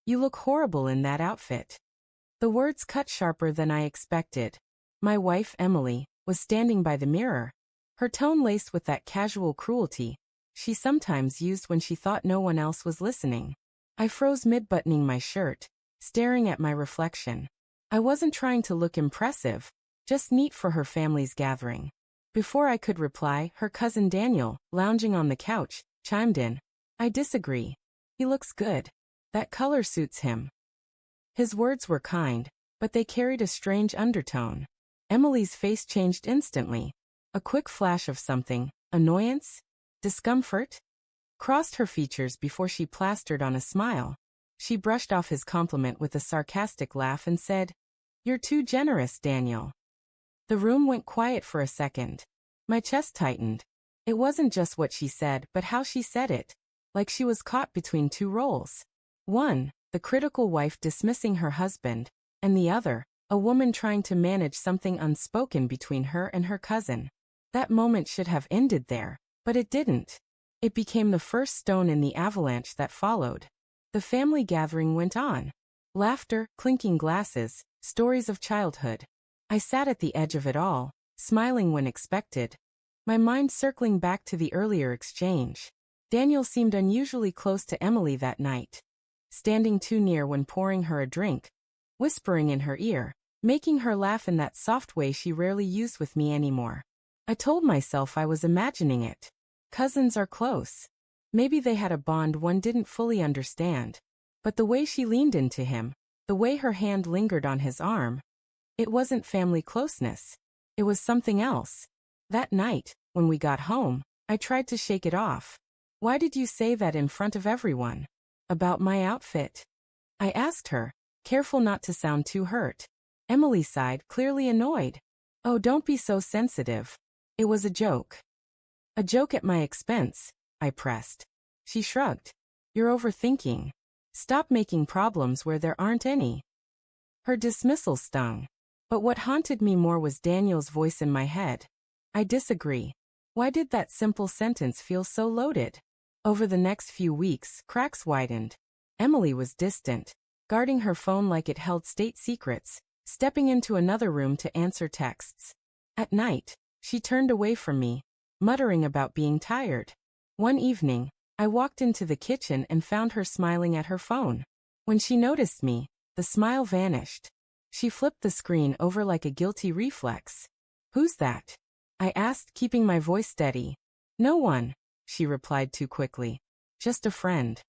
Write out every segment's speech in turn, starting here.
"You look horrible in that outfit." The words cut sharper than I expected. My wife, Emily, was standing by the mirror, her tone laced with that casual cruelty she sometimes used when she thought no one else was listening. I froze mid-buttoning my shirt, staring at my reflection. I wasn't trying to look impressive, just neat for her family's gathering. Before I could reply, her cousin Daniel, lounging on the couch, chimed in. "I disagree. He looks good. That color suits him." His words were kind, but they carried a strange undertone. Emily's face changed instantly. A quick flash of something, annoyance, discomfort, crossed her features before she plastered on a smile. She brushed off his compliment with a sarcastic laugh and said, "You're too generous, Daniel." The room went quiet for a second. My chest tightened. It wasn't just what she said, but how she said it, like she was caught between two roles. One, the critical wife dismissing her husband, and the other, a woman trying to manage something unspoken between her and her cousin. That moment should have ended there, but it didn't. It became the first stone in the avalanche that followed. The family gathering went on. Laughter, clinking glasses, stories of childhood. I sat at the edge of it all, smiling when expected, my mind circling back to the earlier exchange. Daniel seemed unusually close to Emily that night, standing too near when pouring her a drink, whispering in her ear, making her laugh in that soft way she rarely used with me anymore. I told myself I was imagining it. Cousins are close. Maybe they had a bond one didn't fully understand. But the way she leaned into him, the way her hand lingered on his arm, it wasn't family closeness. It was something else. That night, when we got home, I tried to shake it off. "Why did you say that in front of everyone? About my outfit?" I asked her, careful not to sound too hurt. Emily sighed, clearly annoyed. "Oh, don't be so sensitive. It was a joke." "A joke at my expense," I pressed. She shrugged. "You're overthinking. Stop making problems where there aren't any." Her dismissal stung. But what haunted me more was Daniel's voice in my head. "I disagree." Why did that simple sentence feel so loaded? Over the next few weeks, cracks widened. Emily was distant, guarding her phone like it held state secrets, stepping into another room to answer texts. At night, she turned away from me, muttering about being tired. One evening, I walked into the kitchen and found her smiling at her phone. When she noticed me, the smile vanished. She flipped the screen over like a guilty reflex. "Who's that?" I asked, keeping my voice steady. "No one," she replied too quickly. "Just a friend."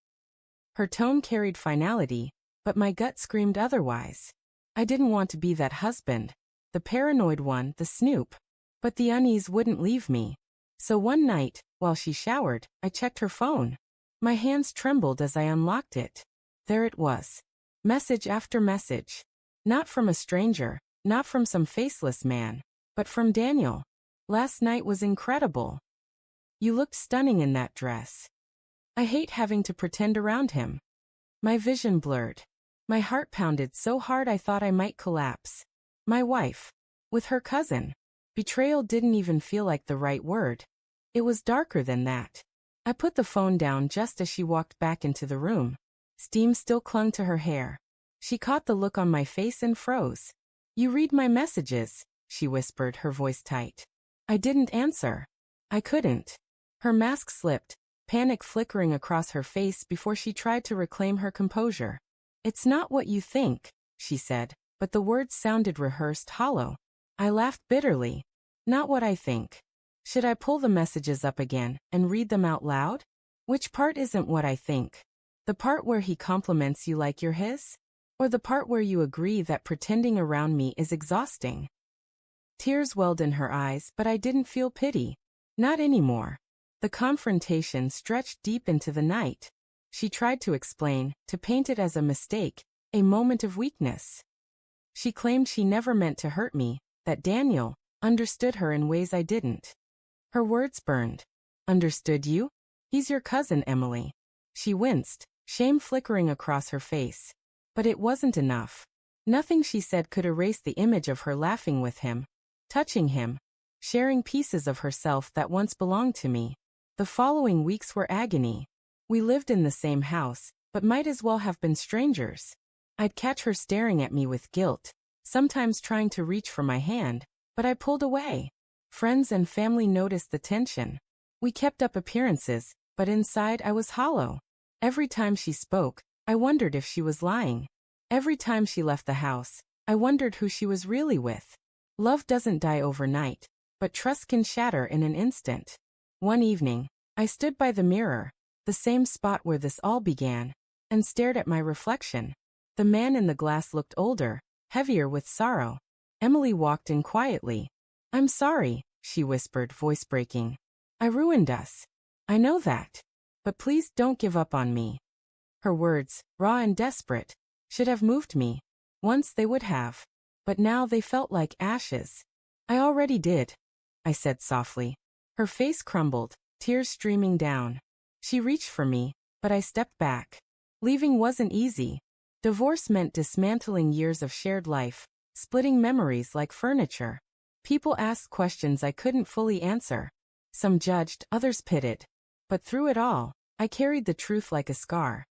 Her tone carried finality, but my gut screamed otherwise. I didn't want to be that husband, the paranoid one, the snoop. But the unease wouldn't leave me. So one night, while she showered, I checked her phone. My hands trembled as I unlocked it. There it was. Message after message. Not from a stranger, not from some faceless man, but from Daniel. "Last night was incredible. You looked stunning in that dress." I hate having to pretend around him. My vision blurred. My heart pounded so hard I thought I might collapse. My wife. With her cousin. Betrayal didn't even feel like the right word. It was darker than that. I put the phone down just as she walked back into the room. Steam still clung to her hair. She caught the look on my face and froze. "You read my messages," she whispered, her voice tight. I didn't answer. I couldn't. Her mask slipped, panic flickering across her face before she tried to reclaim her composure. "It's not what you think," she said, but the words sounded rehearsed, hollow. I laughed bitterly. "Not what I think. Should I pull the messages up again and read them out loud? Which part isn't what I think? The part where he compliments you like you're his? Or the part where you agree that pretending around me is exhausting?" Tears welled in her eyes, but I didn't feel pity. Not anymore. The confrontation stretched deep into the night. She tried to explain, to paint it as a mistake, a moment of weakness. She claimed she never meant to hurt me, that Daniel understood her in ways I didn't. Her words burned. "Understood you? He's your cousin, Emily." She winced, shame flickering across her face. But it wasn't enough. Nothing she said could erase the image of her laughing with him, touching him, sharing pieces of herself that once belonged to me. The following weeks were agony. We lived in the same house, but might as well have been strangers. I'd catch her staring at me with guilt, sometimes trying to reach for my hand, but I pulled away. Friends and family noticed the tension. We kept up appearances, but inside I was hollow. Every time she spoke, I wondered if she was lying. Every time she left the house, I wondered who she was really with. Love doesn't die overnight, but trust can shatter in an instant. One evening, I stood by the mirror, the same spot where this all began, and stared at my reflection. The man in the glass looked older, heavier with sorrow. Emily walked in quietly. "I'm sorry," she whispered, voice breaking. "I ruined us. I know that. But please don't give up on me." Her words, raw and desperate, should have moved me. Once they would have. But now they felt like ashes. "I already did," I said softly. Her face crumbled, tears streaming down. She reached for me, but I stepped back. Leaving wasn't easy. Divorce meant dismantling years of shared life, splitting memories like furniture. People asked questions I couldn't fully answer. Some judged, others pitied. But through it all, I carried the truth like a scar.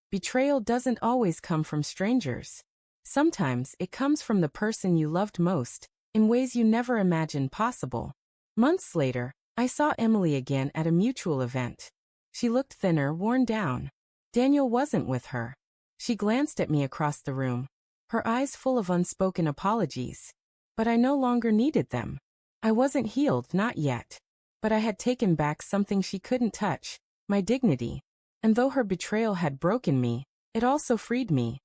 Betrayal doesn't always come from strangers. Sometimes it comes from the person you loved most, in ways you never imagined possible. Months later, I saw Emily again at a mutual event. She looked thinner, worn down. Daniel wasn't with her. She glanced at me across the room, her eyes full of unspoken apologies. But I no longer needed them. I wasn't healed, not yet. But I had taken back something she couldn't touch, my dignity. And though her betrayal had broken me, it also freed me.